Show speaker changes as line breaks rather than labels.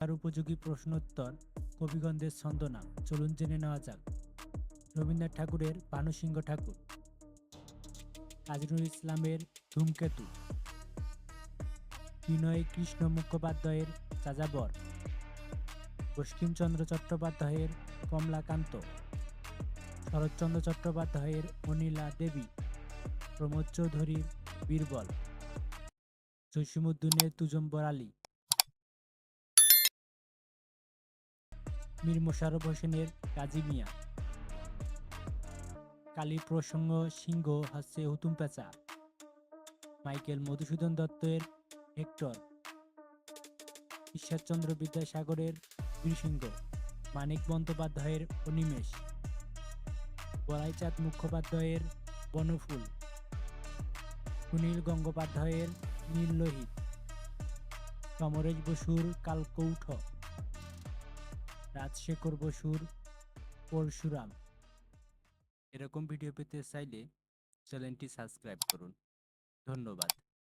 তার উপযোগী প্রশ্নোত্তর, কবিগন্ধের ছন্দনা। চলুন জেনে নেওয়া যাক। রবীন্দ্রনাথ ঠাকুরের ভানুসিংহ ঠাকুর, কাজী নজরুল ইসলামের ধূমকেতু, বিনয় কৃষ্ণ মুখোপাধ্যায়ের যাযাবর, বঙ্কিমচন্দ্র চট্টোপাধ্যায়ের কমলাকান্ত, শরৎচন্দ্র চট্টোপাধ্যায়ের অনিলা দেবী, প্রমোদ চৌধুরীর বীরবল, জসীমউদ্দীনের তুজম্বর আলী, মীর মোশাররফ হোসেনের গাজী মিয়া, কালীপ্রসন্ন সিংহ হচ্ছে হুতুম পেঁচা, মাইকেল মধুসূদন দত্তের হেক্টর, ঈশ্বরচন্দ্র বিদ্যাসাগরের বীরসিংহ, মানিক বন্দ্যোপাধ্যায়ের অনিমেষ, বলাইচাঁদ মুখোপাধ্যায়ের বনফুল, সুনীল গঙ্গোপাধ্যায়ের নীললোহিত, সমরেশ বসুর কালকৌঠ, রাজশেখর বসুর পরশুরাম। এরকম ভিডিও পেতে চাইলে চ্যানেলটি সাবস্ক্রাইব করুন। ধন্যবাদ।